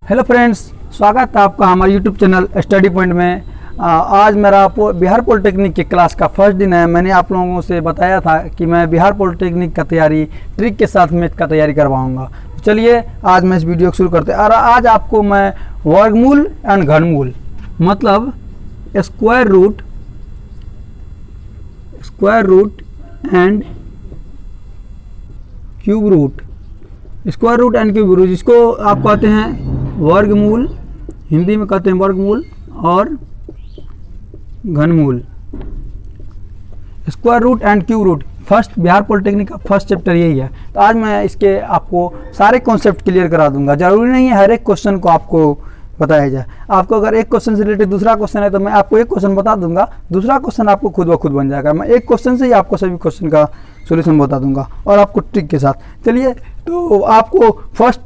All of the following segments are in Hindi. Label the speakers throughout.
Speaker 1: हेलो फ्रेंड्स, स्वागत है आपका हमारे यूट्यूब चैनल स्टडी पॉइंट में। आज मेरा बिहार पॉलिटेक्निक की क्लास का फर्स्ट दिन है। मैंने आप लोगों से बताया था कि मैं बिहार पॉलिटेक्निक का तैयारी ट्रिक के साथ मैथ का तैयारी करवाऊंगा। तो चलिए आज मैं इस वीडियो को शुरू करते हैं। और आज आपको मैं वर्गमूल एंड घनमूल मतलब square root and cube root, square root and cube root, जिसको आप कहते हैं वर्गमूल, हिंदी में कहते हैं वर्गमूल और घनमूल, square root and cube root. First Bihar polytechnic का फर्स्ट चैप्टर यही है। तो आज मैं इसके आपको सारे कॉन्सेप्ट क्लियर करा दूंगा। जरूरी नहीं है हर एक क्वेश्चन को आपको बताया जाए। आपको अगर एक क्वेश्चन से रिलेटेड दूसरा क्वेश्चन है तो मैं आपको एक क्वेश्चन बता दूंगा, दूसरा क्वेश्चन आपको खुद ब खुद बन जाएगा। मैं एक क्वेश्चन से ही आपको सभी क्वेश्चन का सॉल्यूशन बता दूंगा और आपको ट्रिक के साथ। चलिए, तो आपको फर्स्ट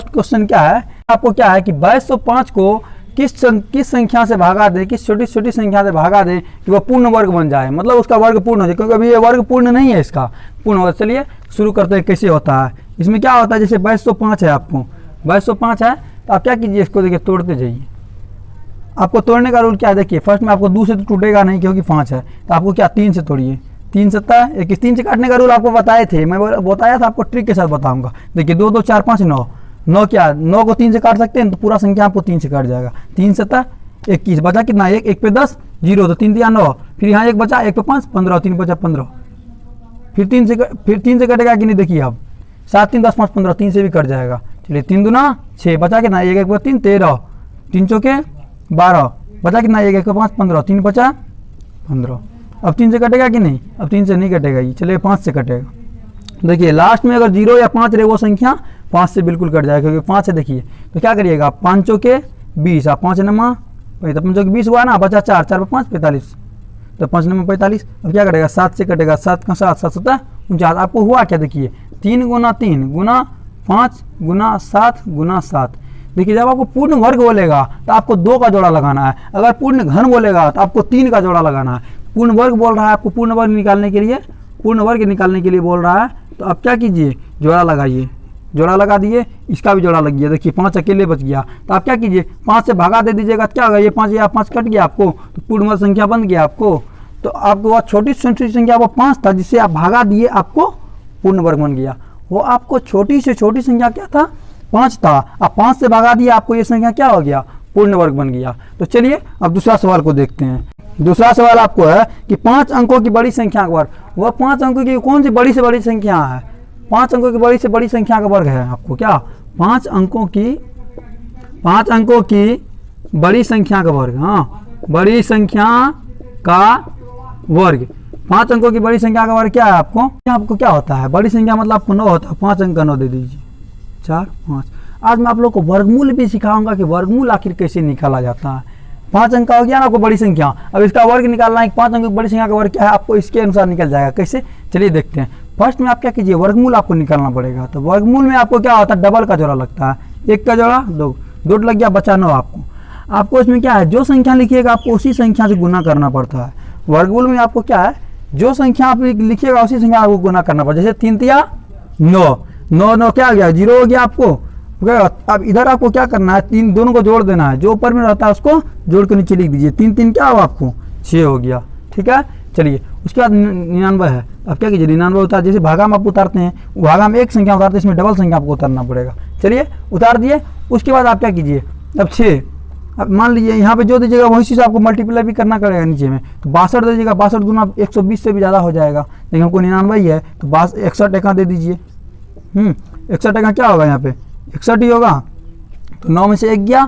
Speaker 1: क्वेश्चन क्या है, आपको क्या है कि 2205 को किस संख्या से भागा दें, किस छोटी छोटी संख्या से भागा दें कि वह पूर्ण वर्ग बन जाए, मतलब उसका वर्ग पूर्ण हो जाए, क्योंकि अभी ये वर्ग पूर्ण नहीं है, इसका पूर्ण वर्ग। चलिए शुरू करते हैं कैसे होता है। इसमें क्या होता है, जैसे 2205 है, आपको 2205 है तो आप क्या कीजिए, इसको देखिए तोड़ते जाइए। आपको तोड़ने का रूल क्या है, देखिए फर्स्ट में आपको 2 से तो टूटेगा नहीं क्योंकि 5 है, तो आपको क्या 3 से तोड़िए। 3 सत्ता 21, 3 से काटने का रूल आपको बताए थे, मैं बताया था, आपको ट्रिक के साथ बताऊंगा। देखिए 2 2 4 5 9, 9 क्या 9 को 3 से काट सकते हैं, तो पूरा संख्या आपको 3 से काट जाएगा। 3 सत्ता 21, बचा कितना, 1 पे 10 0, तो 3 दिया 9, फिर यहाँ 1 बचा, 1 पे 5 15, 3 बचा 15, फिर 3 से कटेगा कि नहीं, देखिए अब 7 3 10 5 15, 3 से भी कट जाएगा। चलिए 3 दूना 6, बचा कितना, 1 1 3 13, 3 चौके 12, बचा कितना, 1 1 5 15, 3 बचा 15। अब 3 से कटेगा कि नहीं, अब 3 से नहीं कटेगा ये, चलिए 5 से कटेगा। देखिए लास्ट में अगर 0 या 5 रहे वो संख्या 5 से बिल्कुल कट जाएगा, क्योंकि 5 है। देखिए तो क्या करिएगा, 5 चौके 20, आप 5 नमा 5 चौके 20 हुआ ना, बचा 4 4 5 45, तो 5 नमा 45। अब क्या करेगा, 7 से कटेगा, 7 का 7 7 7 49। आपको हुआ क्या, देखिए 3 गुना 3 गुना 5 गुना 7 गुना 7। देखिए जब आपको पूर्ण वर्ग बोलेगा तो आपको 2 का जोड़ा लगाना है, अगर पूर्ण घन बोलेगा तो आपको 3 का जोड़ा लगाना है। पूर्ण वर्ग बोल रहा है आपको, पूर्ण वर्ग निकालने के लिए बोल रहा है, तो आप क्या कीजिए, जोड़ा लगाइए। जोड़ा लगा दिए, इसका भी जोड़ा लग गया। देखिए 5 अकेले बच गया, तो आप क्या कीजिए, 5 से भागा दे दीजिएगा, क्या होगा, ये 5 या 5 कट गया आपको, तो पूर्ण वर्ग संख्या बन गया आपको। तो आपको वह छोटी छोटी संख्या वो 5 था, जिससे आप भागा दिए, आपको पूर्ण वर्ग बन गया। वो आपको छोटी से छोटी संख्या क्या था, 5 था, आप 5 से भागा दिए, आपको ये संख्या क्या हो गया, पूर्ण वर्ग बन गया। तो चलिए अब दूसरा सवाल को देखते हैं। दूसरा सवाल आपको है कि 5 अंकों की बड़ी संख्या का वर्ग, वह 5 अंकों की कौन सी बड़ी से बड़ी संख्या है, 5 अंकों की बड़ी से बड़ी संख्या का वर्ग है आपको क्या, 5 अंकों की बड़ी संख्या का वर्ग। हाँ, बड़ी संख्या का वर्ग, 5 अंकों की बड़ी संख्या का वर्ग क्या है आपको क्या होता है, बड़ी संख्या मतलब आपको 9 होता है, 5 अंक का 9 दे दीजिए, 4 5। आज मैं आप लोग को वर्गमूल भी सिखाऊंगा कि वर्गमूल आखिर कैसे निकाला जाता है। 5 अंक का हो गया ना आपको बड़ी संख्या, अब इसका वर्ग निकालना है, 5 अंक की बड़ी संख्या का वर्ग क्या है, आपको इसके अनुसार निकल जाएगा। कैसे, चलिए देखते हैं। फर्स्ट में आप क्या कीजिए, वर्गमूल आपको निकालना पड़ेगा। तो वर्गमूल में आपको क्या होता है, डबल का जोड़ा लगता है, 1 का जोड़ा 2 लग गया, बचा 9 आपको इसमें क्या है, जो संख्या लिखिएगा आपको उसी संख्या से गुना करना पड़ता है। वर्गमूल में आपको क्या है, जो संख्या आप लिखिएगा उसी संख्या आपको गुना करना पड़ता है। जैसे 3 तिया 9, 9 9 क्या आ गया, 0 हो गया आपको। अब इधर आपको क्या करना है, 3 दोनों को जोड़ देना है, जो ऊपर में रहता है उसको जोड़ के नीचे लिख दीजिए। 3 3 क्या हुआ आपको, 6 हो गया। ठीक है, चलिए उसके बाद 99 है। अब क्या कीजिए, 99 उतार, जैसे भागा में आप उतारते हैं, भागा में एक संख्या उतारते हैं, इसमें डबल संख्या आपको उतारना पड़ेगा। चलिए उतार दिए, उसके बाद आप क्या कीजिए, अब 6, अब मान लीजिए यहाँ पे जो दीजिएगा वही चीज़ आपको मल्टीप्लाई भी करना पड़ेगा नीचे में, तो 62 दीजिएगा, 62 गुना 120 से भी ज़्यादा हो जाएगा, लेकिन हमको 99 है तो 61 टका दे दीजिए। 61 टका क्या होगा, यहाँ पे 61 ही होगा। तो 9 में से 1 गया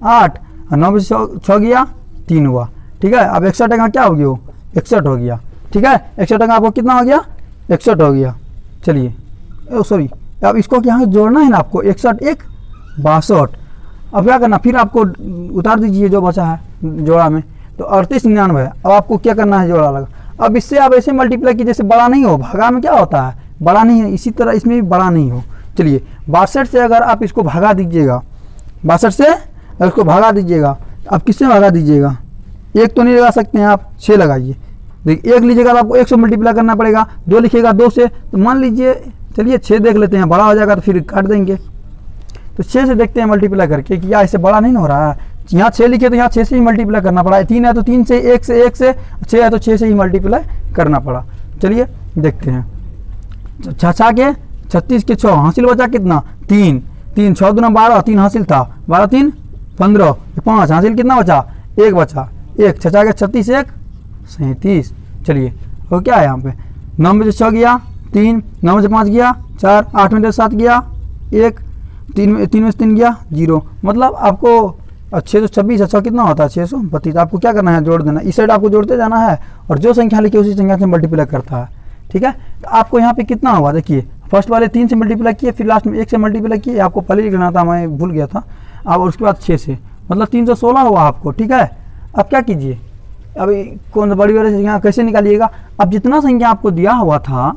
Speaker 1: 8, और 9 में से 6 गया 3 हुआ। ठीक है, अब 61 टका क्या हो गया, 61 हो गया। ठीक है, 61 टका आपको कितना हो गया, 61 हो गया। चलिए सॉरी, अब इसको यहाँ जोड़ना है ना आपको, 61 1 62। अब क्या करना, फिर आपको उतार दीजिए जो बचा है जोड़ा में, तो 38 99 है। अब आपको क्या करना है, जोड़ा लगा। अब इससे आप ऐसे मल्टीप्लाई कीजिए जैसे बड़ा नहीं हो, भागा में क्या होता है, बड़ा नहीं है, इसी तरह इसमें भी बड़ा नहीं हो। चलिए 62 से अगर आप इसको भागा दीजिएगा, 62 से अगर इसको भागा दीजिएगा, आप किससे भागा दीजिएगा, 1 तो नहीं लगा सकते हैं आप, 6 लगाइए। देखिए 1 लीजिएगा तो आपको 1 से मल्टीप्लाई करना पड़ेगा, 2 लिखिएगा 2 से, तो मान लीजिए, चलिए 6 देख लेते हैं, बड़ा हो जाएगा तो फिर काट देंगे। तो 6 से देखते हैं मल्टीप्लाई करके कि क्या इससे बड़ा नहीं हो रहा है। यहाँ 6 लिखे तो यहाँ 6 से ही मल्टीप्लाई करना पड़ा, 3 है तो 3 से, 1 से 6 है तो 6 से ही मल्टीप्लाई करना पड़ा। चलिए देखते हैं। 6 के 36 के 6 हासिल बचा कितना 3, 3 6 दूना 12, 3 हासिल था, 12 3 15, 5 हासिल कितना बचा 1 बचा, 1 6 के 36 1 37। चलिए वो क्या है यहाँ पे 9 में से 6 गया 3, 9 में से 5 गया 4, 8 में से 7 गया 1, 3 में से 3 गया 0। मतलब आपको 626 अच्छा कितना होता है 632। आपको क्या करना है जोड़ देना, इस साइड आपको जोड़ते जाना है और जो संख्या लिखी उसी संख्या से मल्टीप्लाई करता है। ठीक है, तो आपको यहाँ पे कितना हुआ देखिए, फर्स्ट वाले 3 से मल्टीप्लाई किए, फिर लास्ट में 1 से मल्टीप्लाई किए, आपको पहले लिखना था मैं भूल गया था। अब उसके बाद 6 से, मतलब 316 हुआ आपको। ठीक है, अब क्या कीजिए, अभी कौन बड़ी बड़ी संख्या कैसे निकालिएगा। अब जितना संख्या आपको दिया हुआ था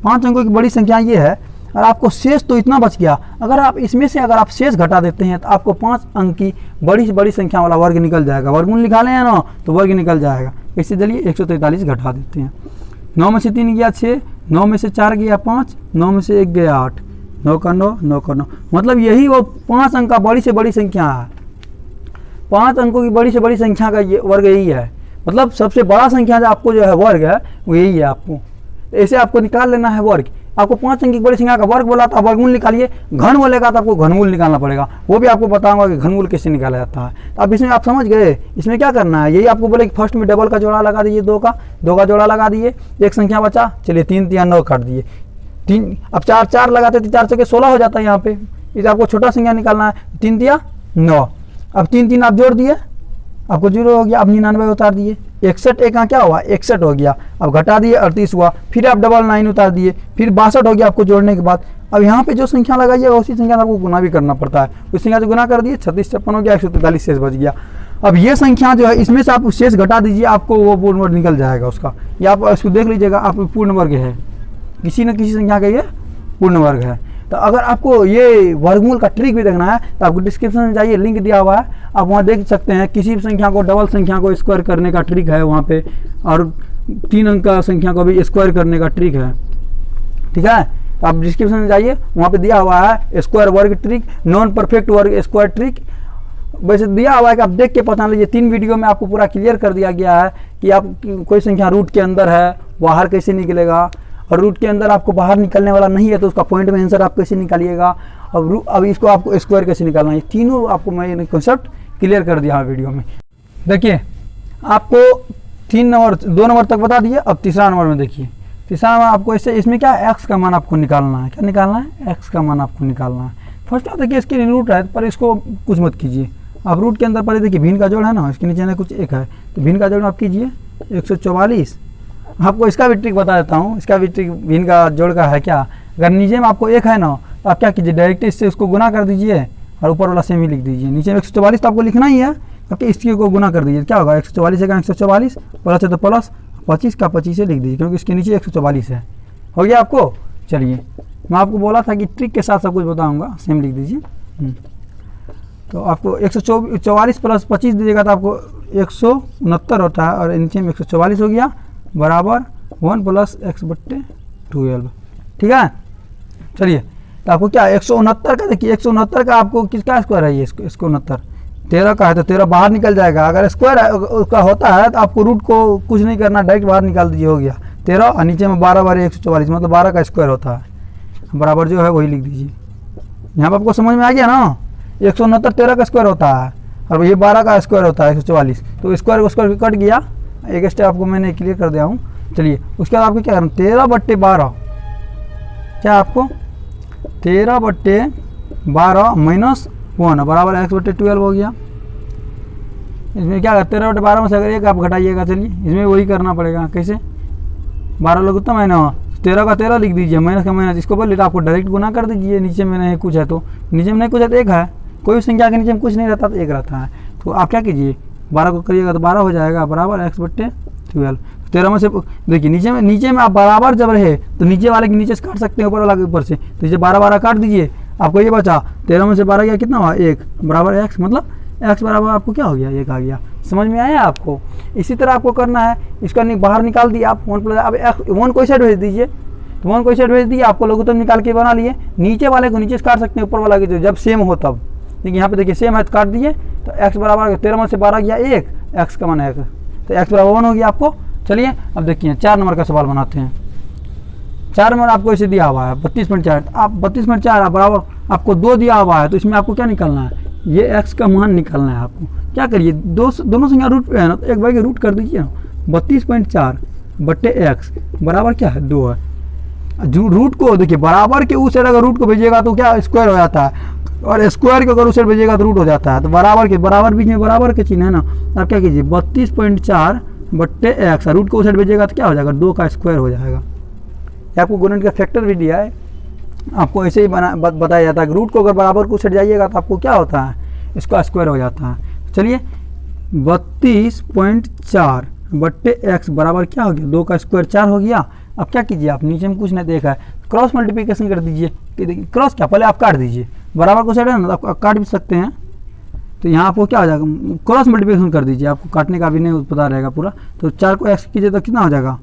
Speaker 1: 5 अंकों की बड़ी संख्या ये है और आपको शेष तो इतना बच गया। अगर आप इसमें से अगर आप शेष घटा देते हैं तो आपको 5 अंक की बड़ी से बड़ी संख्या वाला वर्ग निकल जाएगा। वर्गमूल निकाले हैं ना तो वर्ग निकल जाएगा। इससे चलिए 143 घटा देते हैं। 9 में से 3 गया 6, 9 में से 4 गया 5, 9 में से 1 गया 8, 9 का 9, 9 का 9। मतलब यही वो 5 अंक का बड़ी से बड़ी संख्या है। 5 अंकों की बड़ी से बड़ी संख्या का ये वर्ग यही है। मतलब सबसे बड़ा संख्या जो आपको जो है वर्ग है वो यही है। आपको ऐसे आपको निकाल लेना है वर्ग। आपको 5 अंक की बड़ी संख्या का वर्ग बोला था, वर्गमूल निकालिए। घन बोलेगा तो आपको घनमूल निकालना पड़ेगा, वो भी आपको बताऊंगा कि घनमूल कैसे निकाला जाता है। तो अब इसमें आप समझ गए, इसमें क्या करना है। यही आपको बोले कि फर्स्ट में डबल का जोड़ा लगा दीजिए, 2 का जोड़ा लगा दिए, एक संख्या बचा। चलिए 3 3 9 काट दिए, 3 अब 4 4 लगाते थे, 4 से 16 हो जाता है। यहाँ पे इसे आपको छोटा संख्या निकालना है, 3 दिया 9। अब 3 3 आप जोड़ दिए, आपको 0 हो गया। अब 99 उतार दिए, 61 एक क्या हुआ 61 हो गया। अब घटा दिए 38 हुआ, फिर आप 99 उतार दिए, फिर 62 हो गया आपको जोड़ने के बाद। अब यहाँ पे जो संख्या लगाइए उसी संख्या आपको गुना भी करना पड़ता है। उस संख्या से गुना कर दिए, 36 56 हो गया, 143 शेष बच गया। अब ये संख्या जो है इसमें से आप शेष घटा दीजिए, आपको वो पूर्ण वर्ग निकल जाएगा उसका। या आप इसको देख लीजिएगा, आप पूर्ण वर्ग है, किसी न किसी संख्या का ये पूर्ण वर्ग है। तो अगर आपको ये वर्गमूल का ट्रिक भी देखना है तो आपको डिस्क्रिप्शन में जाइए, लिंक दिया हुआ है, आप वहाँ देख सकते हैं। किसी भी संख्या को डबल संख्या को स्क्वायर करने का ट्रिक है वहाँ पे, और 3 अंक का संख्या को भी स्क्वायर करने का ट्रिक है। ठीक है, तो आप डिस्क्रिप्शन में जाइए, वहाँ पे दिया हुआ है स्क्वायर वर्ग ट्रिक, नॉन परफेक्ट वर्ग स्क्वायर ट्रिक। वैसे दिया हुआ है कि आप देख के पता लीजिए। 3 वीडियो में आपको पूरा क्लियर कर दिया गया है कि आप कोई संख्या रूट के अंदर है बाहर कैसे निकलेगा, और रूट के अंदर आपको बाहर निकलने वाला नहीं है तो उसका पॉइंट में आंसर आप कैसे निकालिएगा। अब इसको आपको स्क्वायर कैसे निकालना है, तीनों आपको मैंने कॉन्सेप्ट क्लियर कर दिया है वीडियो में। देखिए आपको 2 नंबर तक बता दिए। अब तीसरा नंबर में देखिए, तीसरा नंबर आपको इसमें क्या एक्स का मान आपको निकालना है। क्या निकालना है, एक्स का मान आपको निकालना है। फर्स्ट बात देखिए इसकी रूट है, पर इसको कुछ मत कीजिए। आप रूट के अंदर पहले देखिए भिन्न का जोड़ है ना, इसके नीचे ना कुछ एक है, तो भिन्न का जोड़ आप कीजिए 144। आपको इसका भी ट्रिक बता देता हूँ। इसका भी ट्रिक भिन्न का जोड़ का है क्या, अगर नीचे में आपको 1 है ना तो आप क्या कीजिए, डायरेक्ट इससे उसको गुना कर दीजिए और ऊपर वाला सेम ही लिख दीजिए। नीचे में 144 तो आपको लिखना ही है, आपके इसकी को गुना कर दीजिए। क्या होगा 144 का 144 प्लस है तो प्लस, 25 का 25 से लिख दीजिए, क्योंकि इसके नीचे 144 है। हो गया आपको। चलिए मैं आपको बोला था कि ट्रिक के साथ सब कुछ बताऊँगा, सेम लिख दीजिए। तो आपको 144 प्लस 25 दीजिएगा तो आपको 169 होता है, और नीचे में 144 हो गया बराबर 1 + x/12। ठीक है, चलिए तो आपको क्या 169 का देखिए, 169 का आपको किसका स्क्वायर है, ये 169 13 का है, तो 13 बाहर निकल जाएगा। अगर स्क्वायर उसका होता है तो आपको रूट को कुछ नहीं करना, डायरेक्ट बाहर निकाल दीजिए, हो गया 13, और नीचे में 12 बार 144, मतलब 12 का स्क्वायर होता है, बराबर जो है वही लिख दीजिए। यहाँ पर आपको समझ में आ गया ना, 169 13 का स्क्वायर होता है और ये 12 का स्क्वायर होता है 144, तो स्क्वायर कट गया। एक स्टेप आपको मैंने क्लियर कर दिया हूँ। चलिए उसके बाद आपको क्या करना, 13/12, क्या आपको 13/12 माइनस 1 बराबर x/12 हो गया। इसमें क्या 13/12 में से अगर एक आप घटाइएगा, चलिए इसमें वही करना पड़ेगा। कैसे, 12 लोग उत्तम है ना, 13 का 13 लिख दीजिए, माइनस का माइनस, इसको बोले तो आपको डायरेक्ट गुना कर दीजिए। नीचे में नहीं कुछ है तो, नीचे में नहीं कुछ है तो एक है, कोई भी संख्या के नीचे में कुछ नहीं रहता तो एक रहता है। तो आप क्या कीजिए, 12 को करिएगा तो 12 हो जाएगा बराबर x/12। 13 में से देखिए नीचे में आप बराबर जब रहे तो नीचे वाले के नीचे से काट सकते हैं, ऊपर वाला के ऊपर से, तो नीचे 12 काट दीजिए, आपको ये बचा 13 में से 12 गया कितना हुआ 1 बराबर x, मतलब x बराबर आपको क्या हो गया 1 आ गया। समझ में आया आपको। इसी तरह आपको करना है, इसका बाहर निकाल दिया आप 1 + अब 1 कोई साइड भेज दीजिए, तो 1 को इस साइड भेज दिया, आपको लघुत्तम निकाल के बना लिए। नीचे वाले को नीचे से काट सकते हैं, ऊपर वाला के जब सेम हो तब। देखिए यहाँ पे देखिए सेम है तो काट दिए, तो x बराबर 13 में से 12 गया 1, x का मान है 1, तो x बराबर 1 हो गया आपको। चलिए अब देखिए 4 नंबर का सवाल बनाते हैं। 4 नंबर आपको इसे दिया हुआ है 32.4, आप 32.4 बराबर आपको 2 दिया हुआ है, तो इसमें आपको क्या निकालना है, ये x का मान निकालना है आपको। क्या करिए, दोनों संख्या रूट पे है ना, तो एक बार के रूट कर दीजिए ना। 32.4 बट्टे x बराबर क्या है 2 है। जो रूट को देखिए बराबर के उस साइड अगर रूट को भेजिएगा तो क्या स्क्वायर हो जाता है, और स्क्वायर को अगर उस साइड भेजिएगा तो रूट हो जाता है। तो बराबर बीच में बराबर के चिन्ह है ना, आप क्या कीजिए 32.4 बट्टे x, रूट को उस साइड भेजिएगा तो क्या हो जाएगा 2 का स्क्वायर हो जाएगा। ये आपको गुणन का फैक्टर भी दिया है, आपको ऐसे ही बताया जाता है कि रूट को अगर बराबर को उस साइड जाइएगा तो आपको क्या होता है, इसका स्क्वायर हो जाता है। चलिए 32.4 बट्टे x बराबर क्या हो गया 2 का स्क्वायर 4 हो गया। अब क्या कीजिए, आप नीचे में कुछ नहीं देखा है, क्रॉस मल्टीप्लिकेशन कर दीजिए। कि देखिए क्रॉस क्या, पहले आप काट दीजिए, बराबर को साइड है ना, तो आप काट भी सकते हैं। तो यहाँ आपको क्या हो जाएगा, क्रॉस मल्टीप्लिकेशन कर दीजिए, आपको काटने का भी नहीं पता रहेगा पूरा। तो 4 को x कीजिए तो कितना हो जाएगा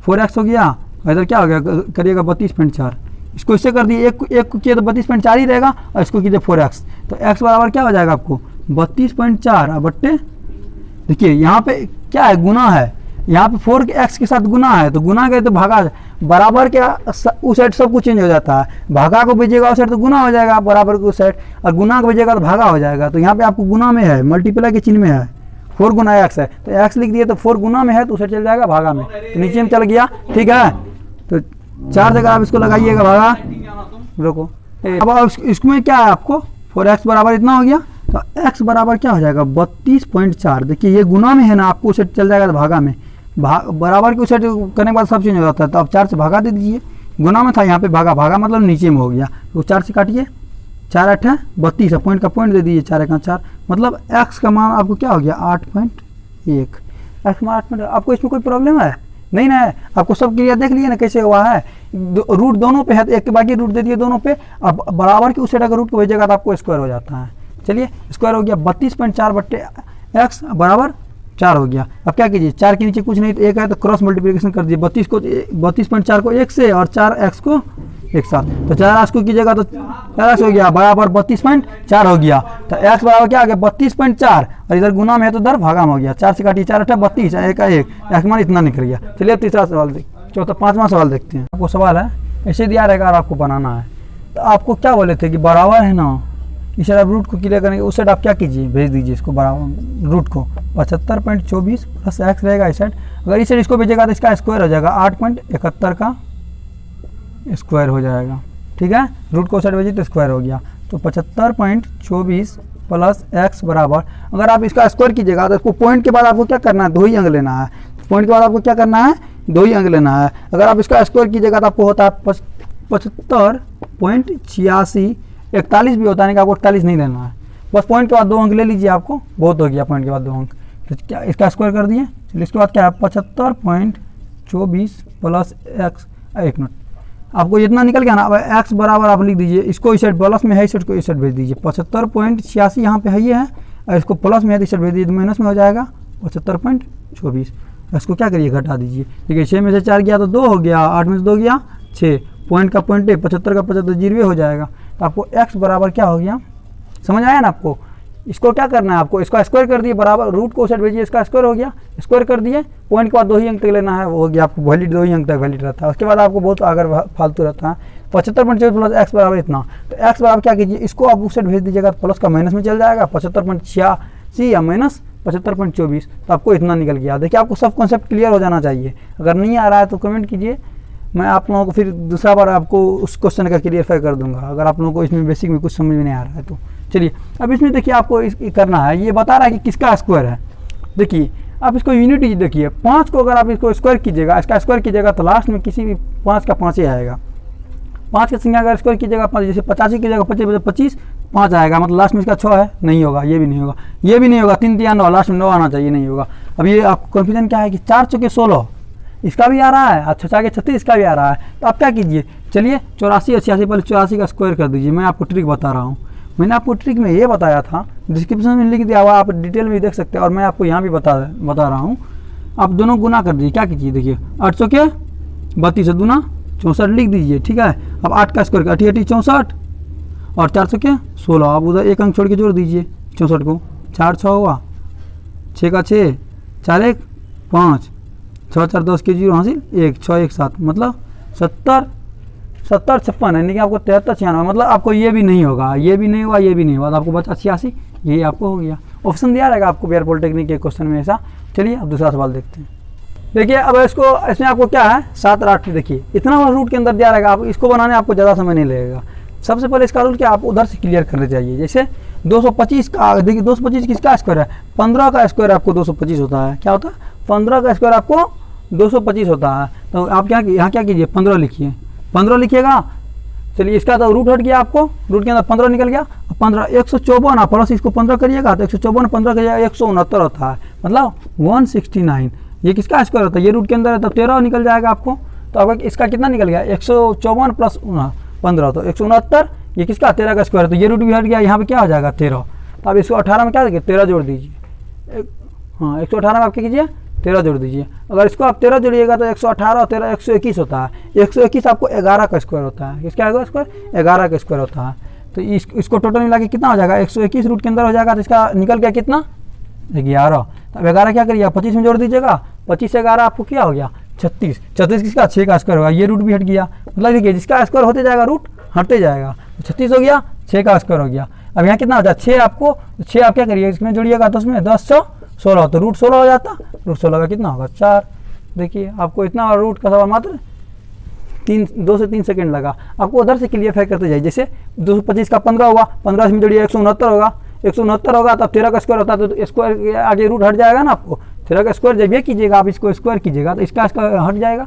Speaker 1: 4x हो गया, इधर क्या हो गया करिएगा 32.4, इसको इससे कर दिए, एक को किए तो 32.4 ही रहेगा, और इसको कीजिए 4x, तो x बराबर क्या हो जाएगा आपको 32.4 बट्टे, देखिए यहाँ पे क्या है गुना है, यहाँ पे 4 के x के साथ गुना है, तो गुना गए तो भागा, बराबर के उस साइड सब कुछ चेंज हो जाता है। भागा को भेजिएगा उस साइड तो गुना हो जाएगा, बराबर को उस साइड, और गुना को भेजिएगा तो भागा हो जाएगा। तो यहाँ पे आपको गुना में है, मल्टीप्लाई के चिन्ह में है, 4 गुना x है, तो x लिख दिए तो 4 गुना में है तो उस साइड चल जाएगा भागा में, तो नीचे में चल गया। ठीक है, तो 4 जगह आप इसको लगाइएगा भागा, रुको। अब इसमें क्या है आपको 4x बराबर इतना हो गया, तो x बराबर क्या हो जाएगा 32.4, देखिए ये गुना में है ना, आपको उस साइड चल जाएगा तो भागा में, बराबर के उस साइड करने के बाद सब चेंज हो जाता है। तो आप 4 से भागा दे दीजिए, गुना में था यहाँ पे भागा मतलब नीचे में हो गया, तो 4 से काटिए, 4 8 है 32 है, पॉइंट का पॉइंट दे दीजिए, 4 1 4, मतलब x का मान आपको क्या हो गया 8.1, x मान 8. आपको इसमें कोई प्रॉब्लम है नहीं ना है, आपको सब क्रिया देख लिए ना कैसे हुआ है, रूट दोनों पे है तो एक के बाकी रूट दे दिए दोनों पे। अब बराबर के उस साइड अगर रूट को भेजेगा तो आपको स्क्वायर हो जाता है। चलिए स्क्वायर हो गया 32.4 बट्टे x बराबर 4 हो गया। अब क्या कीजिए, 4 के नीचे कुछ नहीं तो एक है, तो क्रॉस मल्टीप्लिकेशन कर दीजिए 32.4 को 1 से और 4x को एक साथ, तो 4x को कीजिएगा तो 4x हो गया बराबर 32.4 हो गया। तो x बराबर क्या आ गया 32.4, और इधर गुना में है तो इधर भागा में हो गया, 4 से काटिए 4 8 32, एक का एक, x मान इतना निकल गया। चलिए अब तीसरा सवाल चौथा 5वां सवाल देखते हैं। आपको सवाल है ऐसे दिया रहेगा और आपको बनाना है, तो आपको क्या बोले थे कि बराबर है ना, इस साइड आप रूट को क्लियर करेंगे, उस साइड आप क्या कीजिए भेज दीजिए इसको बराबर रूट को 75.24 प्लस x रहेगा इस साइड, अगर इस साइड इसको भेजेगा तो इसका स्क्वायर हो जाएगा 8.71 का स्क्वायर हो जाएगा। ठीक है, रूट को साइड भेजिए तो स्क्वायर हो गया, तो 75.24 प्लस x बराबर, अगर आप इसका स्क्वायर कीजिएगा तो इसको पॉइंट के बाद आपको क्या करना है 2 ही अंक लेना है, पॉइंट के बाद आपको क्या करना है 2 ही अंक लेना है। अगर आप इसका स्क्वायर कीजिएगा तो आपको होता है 75.86, 41 भी होता है, नहीं कि आपको 41 नहीं लेना है, बस पॉइंट के बाद 2 अंक ले लीजिए, आपको बहुत हो गया पॉइंट के बाद 2 अंक। तो क्या इसका स्क्वायर कर दिए, चलिए इसके बाद क्या है 75.24 प्लस x, एक मिनट आपको इतना निकल गया ना। अब x बराबर आप लिख दीजिए, इसको इस साइड प्लस में है, इस साइड को इस साइड भेज दीजिए, 75.86 यहाँ पे है ये है, और इसको प्लस में है तो इस साइड भेज दीजिए, माइनस में हो जाएगा 75.24। इसको क्या करिए घटा दीजिए, ठीक है 6 में से 4 गया तो 2 हो गया, 8 में से 2 गया 6, पॉइंट का पॉइंट है 75 का 75 जीरो हो जाएगा। तो आपको x बराबर क्या हो गया, समझ आया ना आपको। इसको क्या करना है आपको, इसका स्क्वायर कर दिए, बराबर रूट को साइड भेजिए, इसका स्क्वायर हो गया, स्क्वायर कर दिए, पॉइंट के बाद 2 ही अंक तक लेना है, वो हो गया आपको वैलिड 2 ही अंक तक वैलिड रहता है, उसके बाद आपको बहुत अगर फालतू रहता है 75.24 प्लस x बराबर इतना। तो x बराबर क्या कीजिए, इसको आप उस साइड भेज दीजिएगा तो प्लस का माइनस में चल जाएगा 75.86 या माइनस 75.24, तो आपको इतना निकल गया। देखिए आपको सब कॉन्सेप्ट क्लियर हो जाना चाहिए, अगर नहीं आ रहा है तो कमेंट कीजिए, मैं आप लोगों को फिर दूसरा बार आपको उस क्वेश्चन का क्लियरफाई कर दूंगा, अगर आप लोगों को इसमें बेसिक में कुछ समझ में नहीं आ रहा है तो। चलिए अब इसमें देखिए आपको करना है, ये बता रहा है कि किसका स्क्वायर है। देखिए आप इसको यूनिटी देखिए, 5 को अगर आप इसको स्क्वायर कीजिएगा, इसका स्क्वायर कीजिएगा तो लास्ट में किसी भी 5 का 5 ही आएगा, 5 की संख्या अगर स्क्वायर कीजिएगा, जैसे 85 कीजिएगा 25 5 आएगा, मतलब लास्ट में इसका 6 है, नहीं होगा, ये भी नहीं होगा, ये भी नहीं होगा, 3 3 9, लास्ट में 9 आना चाहिए, नहीं होगा। अब ये आपको कन्फ्यूजन क्या है कि 4 चौके 16 इसका भी आ रहा है, अच्छा 4 के 36 इसका भी आ रहा है, तो आप क्या कीजिए, चलिए 84 88 पहले 84 का स्क्वायर कर दीजिए। मैं आपको ट्रिक बता रहा हूँ, मैंने आपको ट्रिक में ये बताया था, डिस्क्रिप्शन में लिख दिया हुआ, आप डिटेल में देख सकते हैं, और मैं आपको यहाँ भी बता रहा हूँ। आप दोनों गुना कर दीजिए, क्या कीजिए देखिए 8 चौके 32 दूना 64 लिख दीजिए, ठीक है। अब 8 का स्क्वायर, 8 8 64 और 400 क्या 16, आप उधर एक अंक छोड़ के जोड़ दीजिए 64 को, 4 6 हुआ, 6 का 6, 4 1 5, 6 4 10 के 0 हासिल 1, 6 1 7, मतलब 70 70 56 है, लेकिन आपको 73 96, मतलब आपको ये भी नहीं होगा, ये भी नहीं हुआ, ये भी नहीं हुआ, तो आपको बचा 86, यही आपको हो गया। ऑप्शन दिया रहेगा आपको बिहार पॉलिटेक्निक के क्वेश्चन में ऐसा। चलिए अब दूसरा सवाल देखते हैं। देखिए अब इसमें आपको क्या है 7 और 8, देखिए इतना बड़ा रूट के अंदर दिया रहेगा, आप इसको बनाने आपको ज़्यादा समय नहीं लगेगा। सबसे पहले इसका रूट क्या आप उधर से क्लियर करने चाहिए। जैसे 225 का, देखिए 225 किसका स्क्वायर है, 15 का स्क्वायर आपको 225 होता है, क्या होता है 15 का स्क्वायर आपको 225 होता है। तो आप क्या यहाँ क्या कीजिए 15 लिखिए, 15 लिखिएगा। चलिए इसका तो रूट हट गया, आपको रूट के अंदर 15 निकल गया, 15 154 आप प्लस इसको 15 करिएगा तो 154 15 करिएगा 169 होता है, मतलब 169। ये किसका स्क्वायर होता है, ये रूट के अंदर है तो 13 निकल जाएगा आपको। तो आपका इसका कितना निकल गया 154 प्लस 15 तो 169, ये किसका 13 का स्क्वायर है, तो ये रूट भी हट गया, यहाँ पे क्या हो जाएगा 13। तो आप इसको 18 में क्या देखिए 13 जोड़ दीजिए, हाँ 118 में आप क्या कीजिए 13 जोड़ दीजिए। अगर इसको आप 13 जोड़िएगा तो 118 और 13 121 होता है, 121 आपको 11 का स्क्वायर होता है, किसका आएगा स्क्वायर 11 का स्क्वायर होता है। तो इसको टोटल मिला के कितना हो जाएगा 121 रूट के अंदर हो जाएगा, तो इसका निकल गया कितना 11। अब 11 क्या करिए 25 में जोड़ दीजिएगा, 25 से 11 आपको क्या हो गया 36, 36 किसका 6 का स्क्वायर होगा, ये रूट भी हट गया, मतलब देखिए जिसका स्क्वायर होते जाएगा रूट हटते जाएगा, 36 हो गया 6 का स्क्वायर हो गया। अब यहाँ कितना हो जाए 6, आपको 6 आप क्या करिए इसमें जोड़िएगा तो उसमें 10 16 तो रूट 16 हो जाता, रूट 16 का कितना होगा 4। देखिए आपको इतना रूट का सवाल मात्र 2 से 3 सेकंड लगा, आपको उधर से क्लियर करते जाइए। जैसे 225 का 15 हुआ, 15 में जोड़िए 169 होगा, 169 होगा तब 13 का स्क्वायर होता है, तो स्क्वायर के आगे रूट हट जाएगा ना, आपको 13 का स्क्वायर जब ये कीजिएगा आप इसको स्क्वायर कीजिएगा तो इसका हट जाएगा,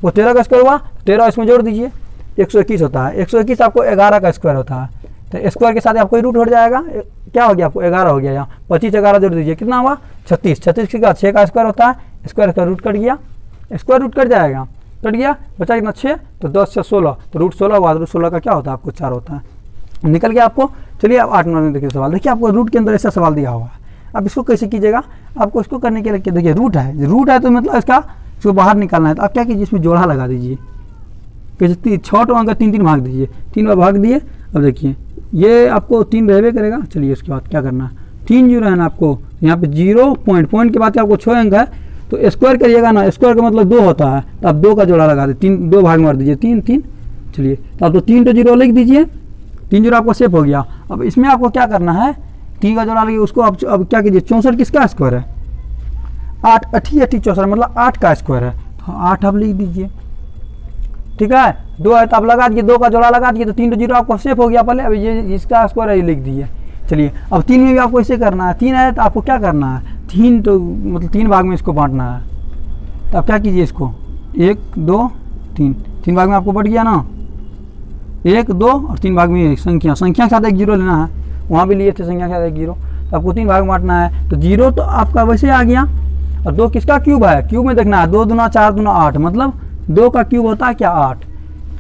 Speaker 1: वो 13 का स्क्वायर हुआ 13 इसमें जोड़ दीजिए 121 होता है, 121 आपको 11 का स्क्वायर होता है, तो स्क्वायर के साथ आपको रूट हट जाएगा, क्या हो गया आपको 11 हो गया। यहाँ 25 11 जोड़ दीजिए कितना हुआ 36, 36 के बाद 6 का स्क्वायर होता है, स्क्वायर का रूट कट गया, स्क्वायर रूट कट जाएगा, कट गया बचा कितना 6, तो 10 से 16 तो रूट 16 हुआ, रूट 16 का क्या होता है आपको 4 होता है, निकल गया आपको। चलिए अब 8 नंबर में देखिए सवाल, देखिए आपको रूट के अंदर ऐसा सवाल दिया हुआ है, अब इसको कैसे कीजिएगा, आपको इसको करने के लिए देखिए रूट है तो मतलब इसको बाहर निकालना है, तो आप क्या कीजिए इसमें जोड़ा लगा दीजिए, कैसे 6 अंक 3 भाग दीजिए, 3 बार भाग दिए। अब देखिए ये आपको 3 रहबे करेगा। चलिए उसके बाद क्या करना है 3 जीरो है ना, आपको यहाँ पे 0 पॉइंट के बाद आपको 6 अंक है तो स्क्वायर करिएगा ना, स्क्वायर का मतलब 2 होता है, तो आप 2 का जोड़ा लगा दीजिए, 2 भाग मार दीजिए 3 3। चलिए तो आप तो 3 तो 0 लिख दीजिए, 3 जीरो आपको सेफ हो गया। अब इसमें आपको क्या करना है 3 का जोड़ा लगे उसको अब क्या कीजिए 64 किसका स्क्वायर है 8 80 80 64 मतलब 8 का स्क्वायर है, तो 8 आप लिख दीजिए, ठीक है 2 है तो आप लगा दीजिए, 2 का जोड़ा लगा दीजिए तो 3 जीरो आपको सेफ हो गया पहले। अब ये जिसका स्क्वायर है ये लिख दीजिए। चलिए अब 3 में भी आपको इसे करना है, 3 है तो आपको क्या करना है 3 तो मतलब 3 भाग में इसको बांटना है, तो आप क्या कीजिए इसको 1 2 3 भाग में आपको बढ़ गया ना, 1 2 और 3 भाग में संख्या के साथ 1 जीरो लेना है, वहाँ भी लिए थे संख्या के साथ 1 जीरो, तो आपको 3 भाग में बांटना है, तो 0 तो आपका वैसे आ गया और 2 किसका क्यूब है, क्यूब में देखना है 2 दूना 4 दूना 8 मतलब 2 का क्यूब होता है क्या 8,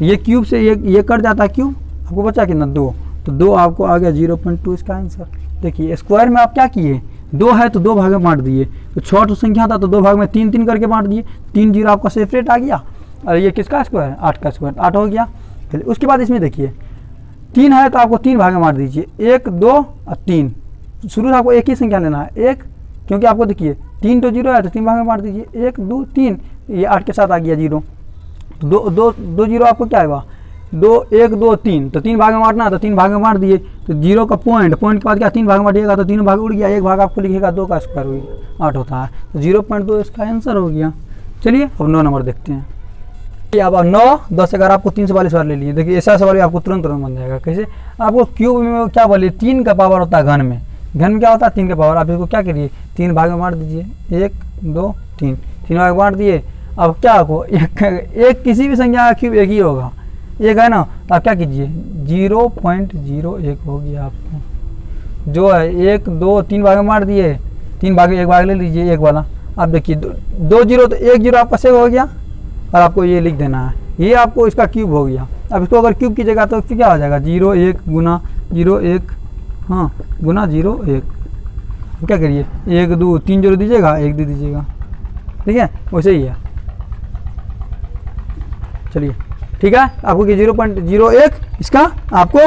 Speaker 1: ये क्यूब से ये कट जाता है क्यूब, आपको बचा कितना 2, तो 2 आपको आ गया 0.2 इसका आंसर। देखिए स्क्वायर में आप क्या किए 2 है तो 2 भाग में बांट दिए, तो 6 तो संख्या था तो 2 भाग में 3 3 करके बांट दिए, 3 जीरो आपका सेपरेट आ गया, और ये किसका स्क्वायर है 8 का स्क्वायर 8 हो गया। चलिए उसके बाद इसमें देखिए 3 है तो आपको 3 भाग में बांट दीजिए 1 2 और 3, शुरू से आपको एक ही संख्या लेना है 1, क्योंकि आपको देखिए 3 तो 0 है तो 3 भाग में बांट दीजिए 1 2 3, ये 8 के साथ आ गया 0, तो 2 जीरो आपको क्या होगा 2 1 2 3, तो 3 भाग में बांटना है तो 3 भाग में बांट दिए, तो 0 का पॉइंट के बाद क्या 3 भाग में बांटिएगा तो 3 भाग उड़ गया, 1 भाग आपको लिखेगा 2 का स्क्वायर हो गया 8 होता है, तो 0.2 इसका आंसर हो गया। चलिए अब 9 नंबर देखते हैं। अब 9 10 11 आपको 342 बार ले लिए, देखिए ऐसा सवाल भी आपको तुरंत बन जाएगा। कैसे आपको क्यूब में क्या बोलिए 3 का पावर होता है, घन में क्या होता है 3 का पावर, आप इसको क्या करिए 3 भाग में बांट दीजिए 1 2 3 भाग बांट दिए। अब क्या आपको एक किसी भी संख्या का क्यूब एक ही होगा, एक है ना, तो आप क्या कीजिए 0.01 हो गया आपको, जो है 1 2 3 भाग में बांट दिए, 3 भाग 1 भाग ले लीजिए 1 वाला, आप देखिए 2 जीरो तो 1 जीरो आपका सेव हो गया, और आपको ये लिख देना है, ये आपको इसका क्यूब हो गया। अब इसको अगर क्यूब कीजिएगा तो क्या हो जाएगा 0 1 गुना 0 1 हाँ गुना 0 1, क्या करिए 1 2 3 जीरो दीजिएगा 1 दे दीजिएगा, ठीक है वैसे ही है। चलिए ठीक है, आपको कि 0.01 इसका आपको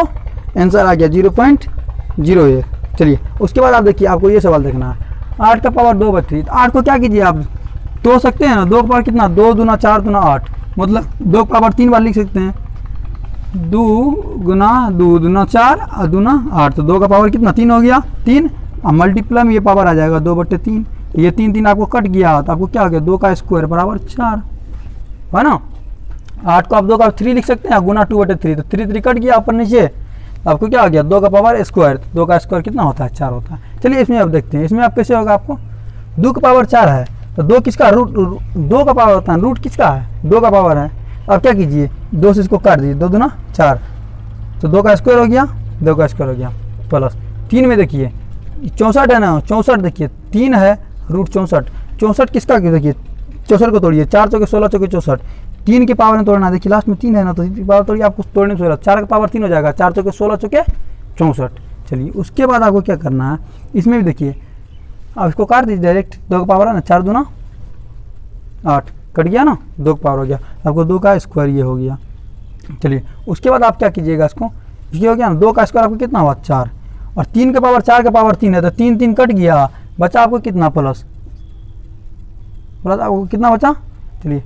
Speaker 1: आंसर आ गया 0.01। चलिए उसके बाद आप देखिए, आपको ये सवाल देखना है 8 का पावर 2/3। 8 को क्या कीजिए आप तोड़ सकते हैं ना, 2 का पावर कितना, 2 दूना 4 दूना 8, मतलब 2 का पावर 3 बार लिख सकते हैं, 2 गुना 2 दूना 4 और दूना 8, तो 2 का पावर कितना 3 हो गया, 3 और मल्टीप्लाई में ये पावर आ जाएगा 2/3, ये 3 आपको कट गया तो आपको क्या हो गया 2 का स्क्वायर बराबर 4 है ना। 8 को आप 2 का 3 लिख सकते हैं, गुना 2/3, तो 3 कट गया ऊपर नीचे, आपको क्या हो गया 2 का पावर स्क्वायर, 2 का स्क्वायर कितना होता है 4 होता है। चलिए इसमें आप देखते हैं, इसमें आप कैसे होगा, आपको 2 का पावर 4 है तो 2 किसका रूट 2 का पावर होता है, रूट किसका है 2 का पावर है। अब क्या कीजिए 2 से इसको काट दीजिए, 2 दूना 4, तो 2 का स्क्वायर हो गया, 2 का स्क्वायर हो गया प्लस 3 में देखिए 64 है ना, 64 देखिए 3 है रूट 64, 64 किसका देखिए 64 को तोड़िए, 4 चौके 16 चौके 64, 3 के पावर में तोड़ना, देखिए लास्ट में 3 है ना, तो 3 की पावर तोड़िए, आपको तोड़ने में 4 का पावर 3 हो जाएगा, 4 चौके 16 चौके 64। चलिए उसके बाद आपको क्या करना है, इसमें भी देखिए आप इसको काट दीजिए डायरेक्ट, 2 का पावर है ना 4 दूना 8 कट गया ना, 2 का पावर हो गया, आपको 2 का स्क्वायर ये हो गया। चलिए उसके बाद आप क्या कीजिएगा, इसको ये हो गया ना 2 का स्क्वायर आपको कितना हुआ 4, और 3 का पावर 4 का पावर 3 है, तो 3 कट गया, बचा आपको कितना प्लस आपको कितना बचा। चलिए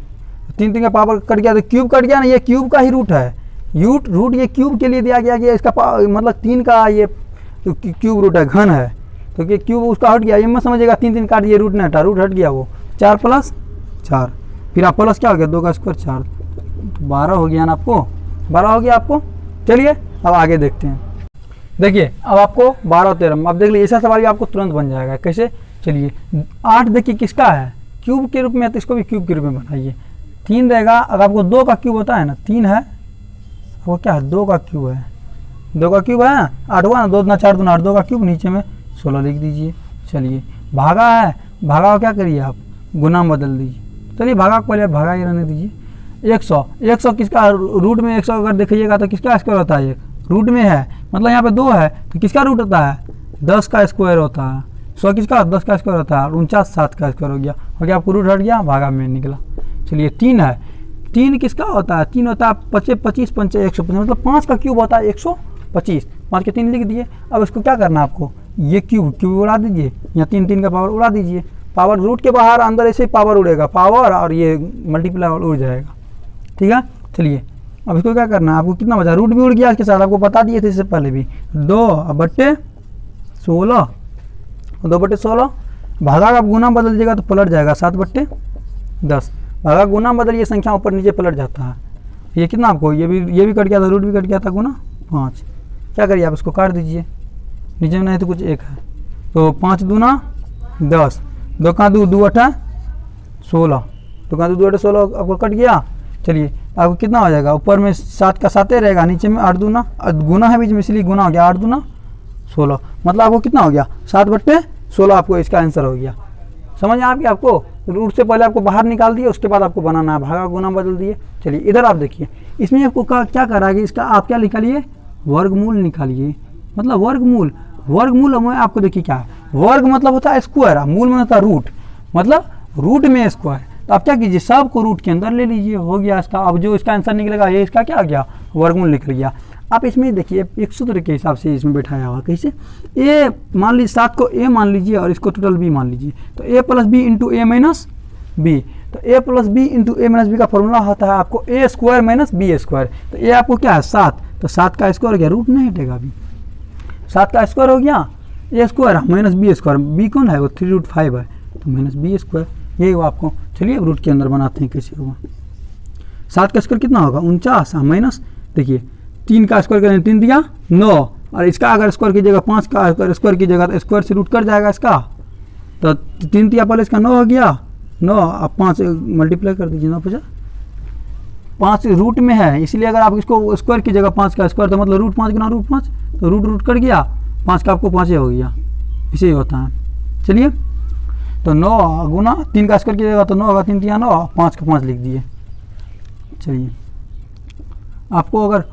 Speaker 1: 3 का पावर कट गया तो क्यूब कट गया ना, ये क्यूब का ही रूट है, रूट ये क्यूब के लिए दिया गया कि इसका मतलब 3 का ये क्यूब रूट है, घन है, तो ये क्यूब उसका हट गया, ये मत समझिएगा 3 काट दिए रूट नहीं हटा, रूट हट गया वो 4 + 4, फिर आप प्लस क्या हो गया 2 का स्क्वायर 4, 12 हो गया ना, आपको 12 हो गया आपको। चलिए अब आगे देखते हैं, देखिए अब आपको 12 और 13 अब देख लीजिए, ऐसा सवाल भी आपको तुरंत बन जाएगा, कैसे। चलिए 8 देखिए किसका है क्यूब के रूप में, तो इसको भी क्यूब के रूप में बनाइए, 3 रहेगा, अगर आपको 2 का क्यूब होता है ना, 3 है वो क्या है 2 का क्यूब है, 2 का क्यूब है 8 हुआ ना, 2 दूना 4 दूना 8, 2 का क्यूब नीचे में 16 लिख दीजिए। चलिए भागा है, भागा को क्या करिए आप गुना में बदल दीजिए, चलिए भागा को पहले भागा ही रहने दीजिए। 100 किसका रूट में 100 अगर देखिएगा तो किसका स्क्वायर होता है, 1 रूट में है, मतलब यहाँ पे 2 है तो किसका रूट होता है 10 का स्क्वायर होता है, 100 किसका 10 का स्क्वायर होता है, 49 7 का स्क्वायर हो गया आपको रूट हट गया, भागा में निकला। चलिए 3 है, 3 किसका होता है 3 होता है 25 पंचे 125, मतलब 5 का क्यूब होता है 125, 5 के 3 लिख दिए। अब इसको क्या करना है आपको, ये क्यूब उड़ा दीजिए, या 3 का पावर उड़ा दीजिए, पावर रूट के बाहर अंदर ऐसे ही पावर उड़ेगा, पावर और ये मल्टीप्लाई उड़ जाएगा, ठीक है। चलिए अब इसको क्या करना है, आपको कितना बचा, रूट भी उड़ गया इसके साथ, आपको बता दिए थे इससे पहले भी, 2/16, 2/16 भागा का गुना बदल दीजिएगा तो पलट जाएगा 7/10, भागा गुना बदलिए संख्या ऊपर नीचे पलट जाता है। ये कितना आपको ये भी कट गया था, रूट भी कट गया था, गुना 5, क्या करिए आप इसको काट दीजिए, नीचे में नहीं तो कुछ 1 है, तो 5 दूना 10, 2 का 2 2 8 16, 2 का 2 8 16 आपको कट गया। चलिए आपको कितना हो जाएगा, ऊपर में 7 का 7 रहेगा, नीचे में 8 दूना गुना है बीच में, इसलिए गुना हो गया 8 दूना 16, मतलब आपको कितना हो गया 7/16, आपको इसका आंसर हो गया। समझ आ गया आपको, रूट से पहले आपको बाहर निकाल दिए, उसके बाद आपको बनाना है, भागा गुना बदल दिए। चलिए इधर आप देखिए, इसमें आपको क्या करा कि इसका आप क्या निकालिए वर्गमूल निकालिए, मतलब वर्गमूल में आपको देखिए क्या है, वर्ग मतलब होता है स्क्वायर, मूल में होता है रूट, मतलब रूट में स्क्वायर, तो आप क्या कीजिए सबको रूट के अंदर ले लीजिए, हो गया इसका। अब जो इसका आंसर निकलेगा ये इसका क्या आ गया वर्गमूल निकल गया। आप इसमें देखिए एक सूत्र के हिसाब से इसमें बैठाया हुआ, कैसे ए मान लीजिए 7 को ए मान लीजिए और इसको टोटल बी मान लीजिए, तो ए + b × a - b, तो a + b × a - b का फॉर्मूला होता है आपको a² - b², तो ए आपको क्या है 7, तो 7 का स्क्वायर हो गया, रूट नहीं हटेगा अभी, 7 का स्क्वायर हो गया a² - b², b कौन है वो 3√5 है, तो -b², यही हुआ आपको। चलिए रूट के अंदर बनाते हैं कैसे होगा, 7 का स्क्वायर कितना होगा 49, माइनस देखिए 3 का स्क्वायर करें 3 दिया 9, और इसका अगर स्क्वायर कीजिएगा 5 का स्क्वायर कीजिएगा तो स्क्वायर से रूट कट जाएगा इसका, तो 3 दिया पहले इसका 9 हो गया 9, अब 5 मल्टीप्लाई कर दीजिए, 9 × 5 रूट में है, इसलिए अगर आप इसको स्क्वायर कीजिएगा 5 का स्क्वायर तो मतलब √5 × √5, तो रूट कट गया, 5 का आपको 5 हो गया, इसे ही होता है। चलिए तो 9 गुना 3 का स्क्वायर कीजिएगा तो 9 होगा, 3 × 9, 5 का 5 लिख दिए। चलिए आपको अगर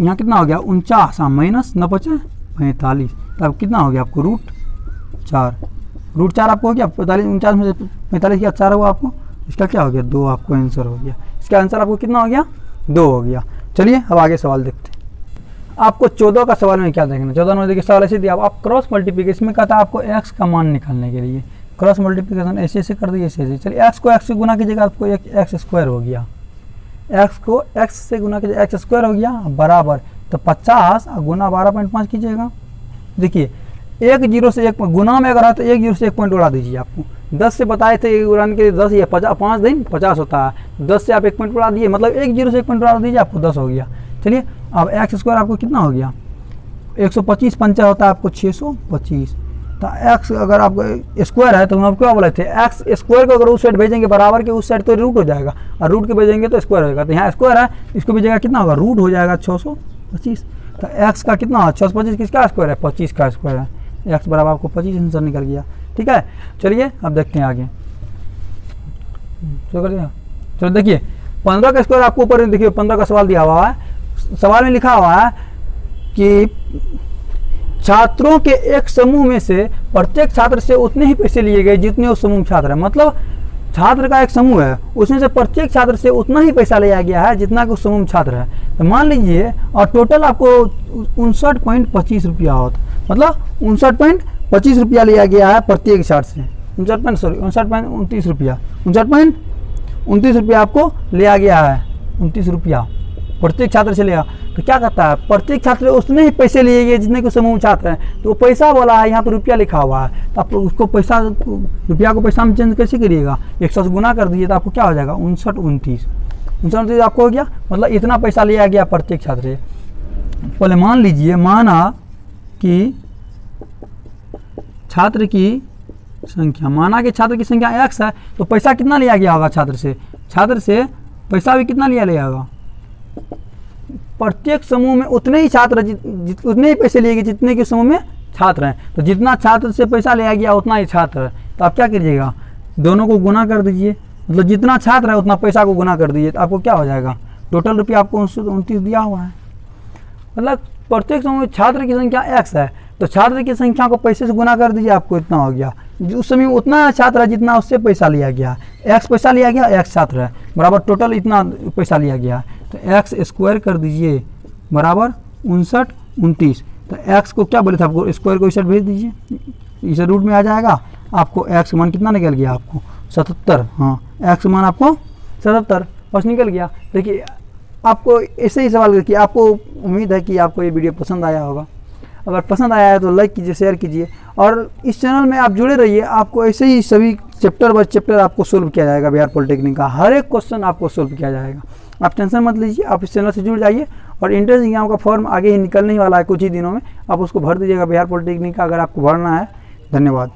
Speaker 1: यहाँ कितना हो गया 49 माइनस 9 × 5 45, तो अब कितना हो गया आपको √4 आपको हो गया 45, 49 में से 45 क्या 4 हुआ आपको इसका क्या हो गया 2 आपको आंसर हो गया। इसका आंसर आपको कितना हो गया 2 हो गया। चलिए अब आगे सवाल देखते हैं। आपको 14 का सवाल में क्या देखना, 14 में देखिए सवाल ऐसे दिया, आप क्रॉस मल्टीप्लिकेशन में कहता है आपको x का मान निकालने के लिए क्रॉस मल्टीप्लिकेशन ऐसे ऐसे कर दिए, ऐसे ऐसे। चलिए x को x से गुना कीजिएगा, आपको एक एक्स स्क्वायर हो गया, x को x से गुना कीजिए एक्स स्क्वायर हो गया बराबर, तो 50 गुना 12.5 कीजिएगा। देखिए 1 0 से 1 गुना में अगर है तो 1 0 से 1 पॉइंट उड़ा दीजिए। आपको 10 से बताए थे उड़ाने के लिए 10 या 5 दिन 50 होता है, 10 से आप 1 पॉइंट उड़ा दिए, मतलब 1 0 से 1 पॉइंट उड़ा दीजिए, आपको 10 हो गया। चलिए अब एक्स स्क्वायर आपको कितना हो गया 125, 50 होता है आपको 625। तो एक्स अगर आपको स्क्वायर है तो हम आपको क्या बोले थे, एक्स स्क्वायर को अगर उस साइड भेजेंगे बराबर के उस साइड तो रूट हो जाएगा, और रूट के भेजेंगे तो स्क्वायर होगा। तो यहाँ स्क्वायर है, इसको भेजेगा कितना होगा रूट हो जाएगा 625। तो एक्स का कितना है 625, किसका स्क्वायर है 25 का स्क्वायर है, एक्स बराबर आपको 25 आंसर निकल गया। ठीक है, चलिए अब देखते हैं आगे। चलो देखिए 15 का स्क्वायर आपको ऊपर देखिए 15 का सवाल दिया हुआ है, सवाल में लिखा हुआ है कि छात्रों के एक समूह में से प्रत्येक छात्र से उतने ही पैसे लिए गए जितने उस समूह में छात्र है। मतलब छात्र का एक समूह है, उसमें से प्रत्येक छात्र से उतना ही पैसा लिया गया है जितना कि उस समूह में छात्र है। तो मान लीजिए और टोटल आपको 59.25 रुपया होता, मतलब 59.25 रुपया लिया गया है प्रत्येक छात्र से, 59.29 रुपया, 59.29 रुपया आपको लिया गया है, 29 रुपया प्रत्येक छात्र से लिया। तो क्या कहता है प्रत्येक छात्र उतने ही पैसे लिए गए जितने के समूह छात्र हैं। तो पैसा बोला है, यहाँ पर रुपया लिखा हुआ है, तो आप उसको पैसा रुपया को पैसा में चेंज कैसे करिएगा, 100 से गुना कर दीजिए तो आपको क्या हो जाएगा 59 आपको हो गया, मतलब इतना पैसा लिया गया प्रत्येक छात्र से। पहले मान लीजिए माना कि छात्र की संख्या, माना कि छात्र की संख्या x है, तो पैसा कितना लिया गया होगा छात्र से पैसा भी कितना लिया होगा, प्रत्येक समूह में उतने ही छात्र उतने ही पैसे लिए गए जितने के समूह में छात्र हैं। तो जितना छात्र से पैसा लिया गया उतना ही छात्र है, तो आप क्या कीजिएगा दोनों को गुना कर दीजिए, मतलब जितना छात्र है उतना पैसा को गुना कर दीजिए, तो आपको क्या हो जाएगा टोटल रुपया आपको 29 दिया हुआ है। मतलब प्रत्येक समूह में छात्र की संख्या x है, तो छात्र की संख्या को पैसे से गुना कर दीजिए, आपको इतना हो गया। उस समय उतना छात्र है जितना उससे पैसा लिया गया, x पैसा लिया गया, x छात्र है बराबर टोटल इतना पैसा लिया गया, तो x स्क्वायर कर दीजिए बराबर 59, तो x को क्या बोले थे आपको स्क्वायर को इस साइड भेज दीजिए, इस रूट में आ जाएगा। आपको x मान कितना निकल गया आपको 77, हाँ x मान आपको 77 बस निकल गया। देखिए आपको ऐसे ही सवाल करके आपको उम्मीद है कि आपको ये वीडियो पसंद आया होगा। अगर पसंद आया है तो लाइक कीजिए, शेयर कीजिए, और इस चैनल में आप जुड़े रहिए। आपको ऐसे ही सभी चैप्टर बाय चैप्टर आपको सोल्व किया जाएगा, बिहार पॉलिटेक्निक का हर एक क्वेश्चन आपको सोल्व किया जाएगा। आप टेंशन मत लीजिए, आप इस चैनल से जुड़ जाइए, और एंट्रेंस एग्जाम का फॉर्म आगे ही निकलने ही वाला है कुछ ही दिनों में, आप उसको भर दीजिएगा बिहार पॉलिटेक्निक का अगर आपको भरना है। धन्यवाद।